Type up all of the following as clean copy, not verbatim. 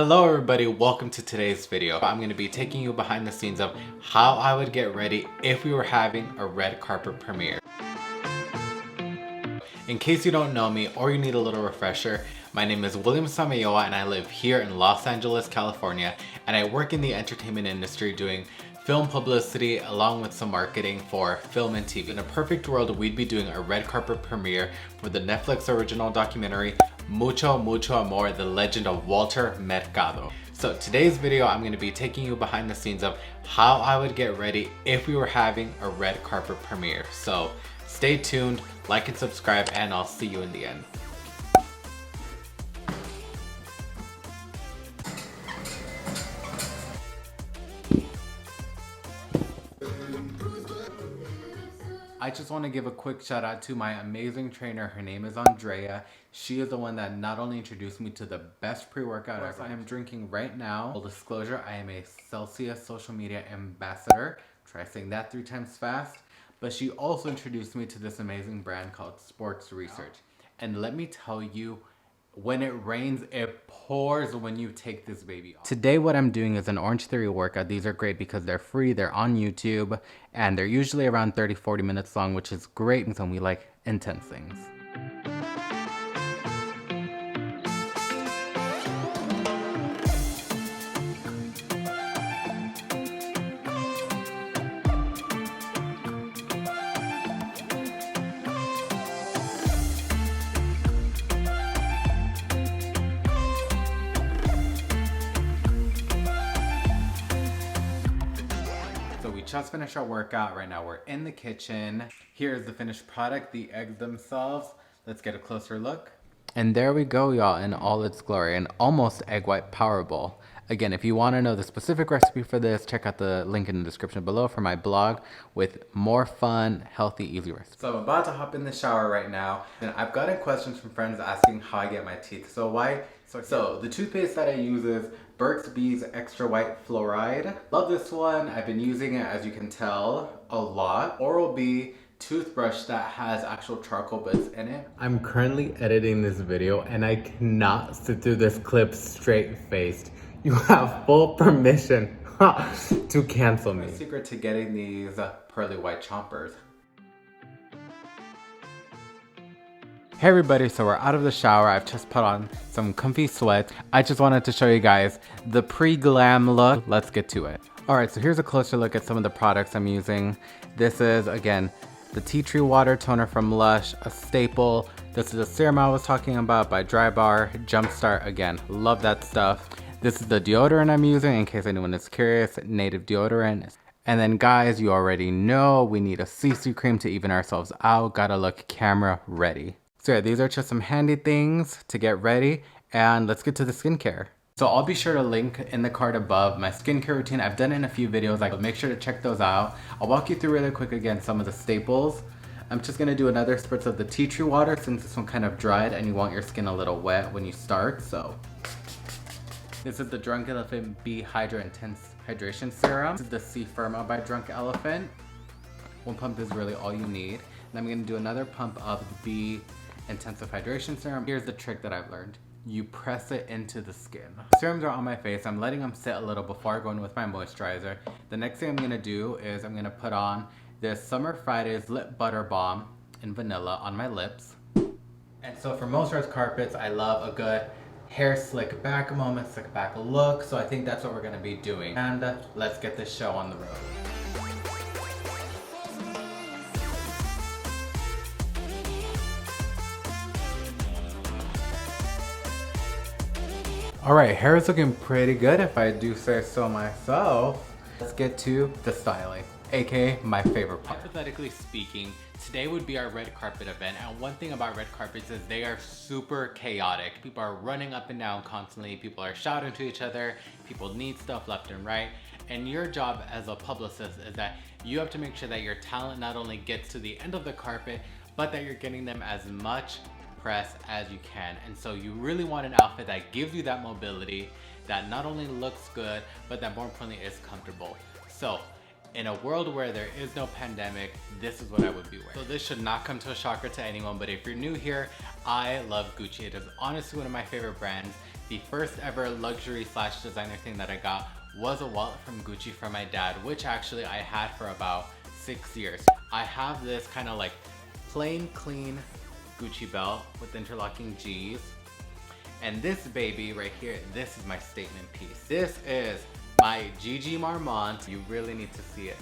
Hello everybody, welcome to today's video. I'm going to be taking you behind the scenes of how I would get ready if we were having a red carpet premiere. In case you don't know me or you need a little refresher, my name is William Samayoa and I live here in Los Angeles, California, and I work in the entertainment industry doing film publicity along with some marketing for film and TV. In a perfect world, we'd be doing a red carpet premiere for the Netflix original documentary Mucho Mucho Amor, the legend of Walter Mercado. So today's video, I'm going to be taking you behind the scenes of how I would get ready if we were having a red carpet premiere. So stay tuned, like and subscribe, and I'll see you in the end. I just want to give a quick shout out to my amazing trainer. Her name is Andrea. She is the one that not only introduced me to the best pre-workout ever. I am drinking right now. Full disclosure, I am a Celsius social media ambassador. Try saying that 3 times fast. But she also introduced me to this amazing brand called Sports Research. And let me tell you, when it rains, it pours when you take this baby off. Today what I'm doing is an Orange Theory workout. These are great because they're free, they're on YouTube, and they're usually around 30-40 minutes long, which is great when we like intense things. We just finished our workout. Right now we're in the kitchen. Here's the finished product, the eggs themselves. Let's get a closer look. And there we go, y'all, in all its glory, an almost egg white power bowl. Again, if you want to know the specific recipe for this, check out the link in the description below for my blog with more fun, healthy, easy recipes. So I'm about to hop in the shower right now, and I've gotten questions from friends asking how I get my teeth. So the toothpaste that I use is Burt's Bees Extra White Fluoride. Love this one. I've been using it, as you can tell, a lot. Oral-B toothbrush that has actual charcoal bits in it. I'm currently editing this video and I cannot sit through this clip straight-faced. You have full permission to cancel me. The secret to getting these pearly white chompers. Hey everybody, so we're out of the shower. I've just put on some comfy sweats. I just wanted to show you guys the pre-glam look. Let's get to it. Alright, so here's a closer look at some of the products I'm using. This is, again, the Tea Tree Water Toner from Lush, a staple. This is the serum I was talking about by Dry Bar, Jumpstart. Again, love that stuff. This is the deodorant I'm using, in case anyone is curious, Native Deodorant. And then guys, you already know we need a CC cream to even ourselves out. Gotta look camera ready. So yeah, these are just some handy things to get ready, and let's get to the skincare. So I'll be sure to link in the card above my skincare routine. I've done it in a few videos, like make sure to check those out. I'll walk you through really quick again some of the staples. I'm just gonna do another spritz of the tea tree water since this one kind of dried and you want your skin a little wet when you start, so. This is the Drunk Elephant Bee Hydra Intense Hydration Serum. This is the C Firma by Drunk Elephant. One pump is really all you need. And I'm gonna do another pump of the Bee Intensive Hydration Serum. Here's the trick that I've learned. You press it into the skin. Serums are on my face. I'm letting them sit a little before I go in with my moisturizer. The next thing I'm gonna do is I'm gonna put on this Summer Fridays Lip Butter Balm in vanilla on my lips. And so for moisturized carpets, I love a good hair slick back moment, slick back look. So I think that's what we're gonna be doing. And let's get this show on the road. Alright, hair is looking pretty good if I do say so myself. Let's get to the styling, aka my favorite part. Hypothetically speaking, today would be our red carpet event, and one thing about red carpets is they are super chaotic. People are running up and down constantly, people are shouting to each other, people need stuff left and right, and your job as a publicist is that you have to make sure that your talent not only gets to the end of the carpet, but that you're getting them as much press as you can. And so you really want an outfit that gives you that mobility, that not only looks good, but that more importantly is comfortable. So in a world where there is no pandemic, this is what I would be wearing. So this should not come to a shocker to anyone, but if you're new here, I love Gucci. It is honestly one of my favorite brands. The first ever luxury slash designer thing that I got was a wallet from Gucci from my dad, which actually I had for about 6 years. I have this kind of like plain clean Gucci belt with interlocking G's. And this baby right here, this is my statement piece. This is my Gigi Marmont. You really need to see it.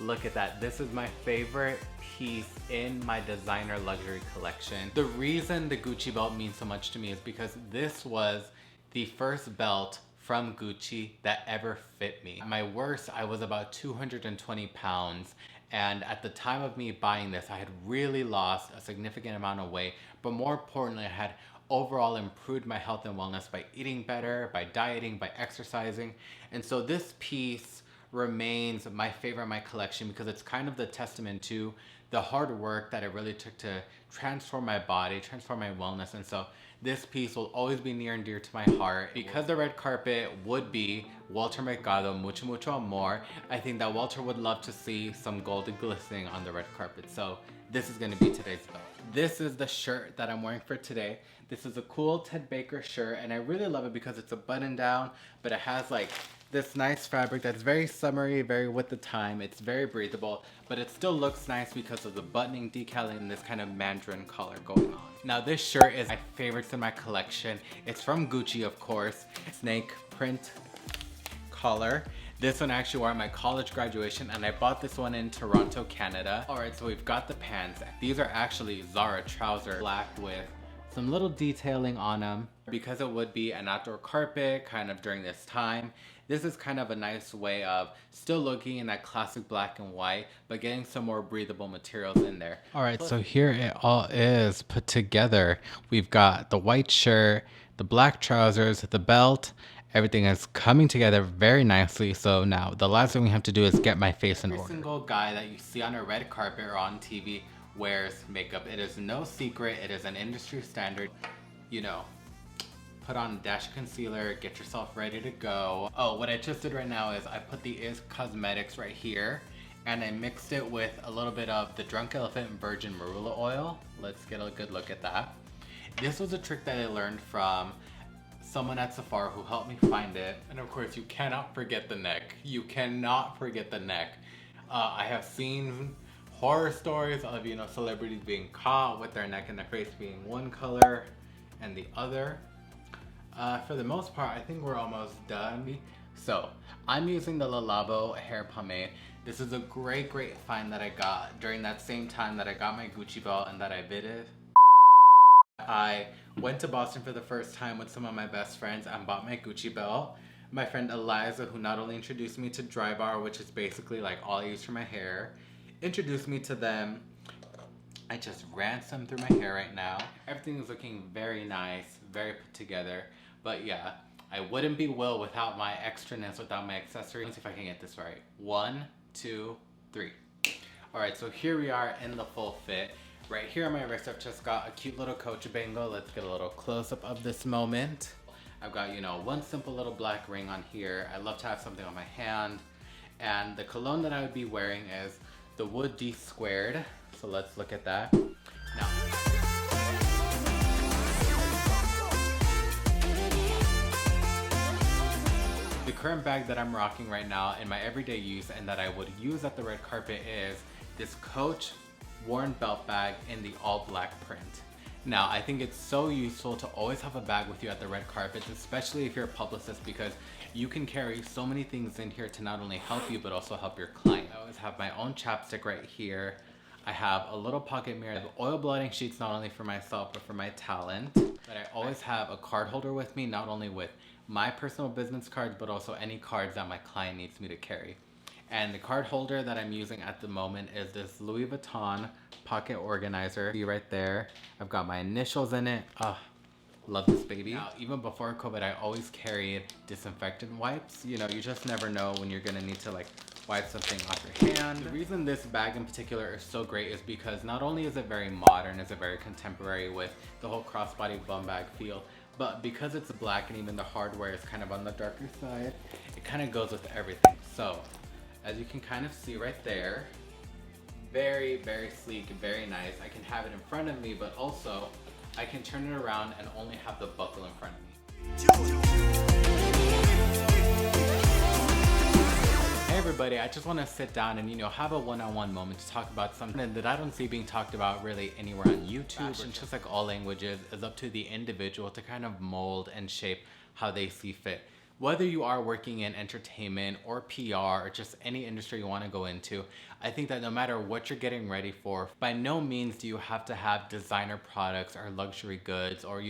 Look at that. This is my favorite piece in my designer luxury collection. The reason the Gucci belt means so much to me is because this was the first belt from Gucci that ever fit me. My worst, I was about 220 pounds. And at the time of me buying this, I had really lost a significant amount of weight. But more importantly, I had overall improved my health and wellness by eating better, by dieting, by exercising. And so this piece remains my favorite in my collection because it's kind of the testament to the hard work that it really took to transform my body, transform my wellness. And so this piece will always be near and dear to my heart. Because the red carpet would be Walter Mercado, Mucho Mucho Amor, I think that Walter would love to see some gold glistening on the red carpet. So this is gonna be today's belt. This is the shirt that I'm wearing for today. This is a cool Ted Baker shirt, and I really love it because it's a button down, but it has like this nice fabric that's very summery, very with the time. It's very breathable, but it still looks nice because of the buttoning decal and this kind of mandarin collar going on. Now this shirt is my favorites in my collection. It's from Gucci, of course. Snake print collar. This one I actually wore at my college graduation, and I bought this one in Toronto, Canada. All right, so we've got the pants. These are actually Zara trousers, black with some little detailing on them. Because it would be an outdoor carpet kind of during this time, this is kind of a nice way of still looking in that classic black and white, but getting some more breathable materials in there. All right, so here it all is put together. We've got the white shirt, the black trousers, the belt. Everything is coming together very nicely. So now the last thing we have to do is get my face in order. Every single guy that you see on a red carpet or on TV wears makeup. It is no secret. It is an industry standard. You know, put on a dash of concealer, get yourself ready to go. Oh, what I just did right now is I put the Is Cosmetics right here, and I mixed it with a little bit of the Drunk Elephant Virgin Marula oil. Let's get a good look at that. This was a trick that I learned from someone at Sephora who helped me find it. And of course, you cannot forget the neck. You cannot forget the neck. I have seen horror stories of, you know, celebrities being caught with their neck and their face being one color and the other. For the most part, I think we're almost done. So I'm using the Le Labo hair pomade. This is a great find that I got during that same time that I got my Gucci belt and that I bidded. I went to Boston for the first time with some of my best friends and bought my Gucci belt. My friend Eliza, who not only introduced me to Dry Bar, which is basically like all I use for my hair, introduced me to them. I just ran some through my hair right now. Everything is looking very nice, very put together. But yeah, I wouldn't be Will without my extraness, without my accessories. Let's see if I can get this right. 1, 2, 3. All right, so here we are in the full fit. Right here on my wrist, I've just got a cute little Coach bangle. Let's get a little close-up of this moment. I've got, you know, one simple little black ring on here. I love to have something on my hand. And the cologne that I would be wearing is the Wood D Squared. So let's look at that. Now, the current bag that I'm rocking right now in my everyday use and that I would use at the red carpet is this Coach worn belt bag in the all black print. Now, I think it's so useful to always have a bag with you at the red carpet, especially if you're a publicist, because you can carry so many things in here to not only help you, but also help your client. I always have my own chapstick right here. I have a little pocket mirror. I have oil blotting sheets, not only for myself, but for my talent. But I always have a card holder with me, not only with my personal business cards, but also any cards that my client needs me to carry. And the card holder that I'm using at the moment is this Louis Vuitton pocket organizer. See right there. I've got my initials in it. Love this baby. Now, even before COVID, I always carried disinfectant wipes. You know, you just never know when you're gonna need to like wipe something off your hand. The reason this bag in particular is so great is because not only is it very modern, is it very contemporary with the whole crossbody bum bag feel, but because it's black and even the hardware is kind of on the darker side, it kind of goes with everything. So, as you can kind of see right there, very, very sleek, very nice. I can have it in front of me, but also I can turn it around and only have the buckle in front of me. Hey everybody, I just want to sit down and have a one-on-one moment to talk about something that I don't see being talked about really anywhere on YouTube. And just like all languages, it's up to the individual to kind of mold and shape how they see fit. Whether you are working in entertainment or PR or just any industry you want to go into, I think that no matter what you're getting ready for, by no means do you have to have designer products or luxury goods or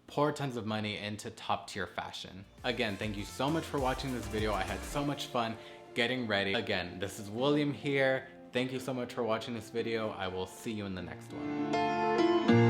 pour tons of money into top tier fashion. Again, thank you so much for watching this video. I had so much fun getting ready. Again, this is William here. Thank you so much for watching this video. I will see you in the next one.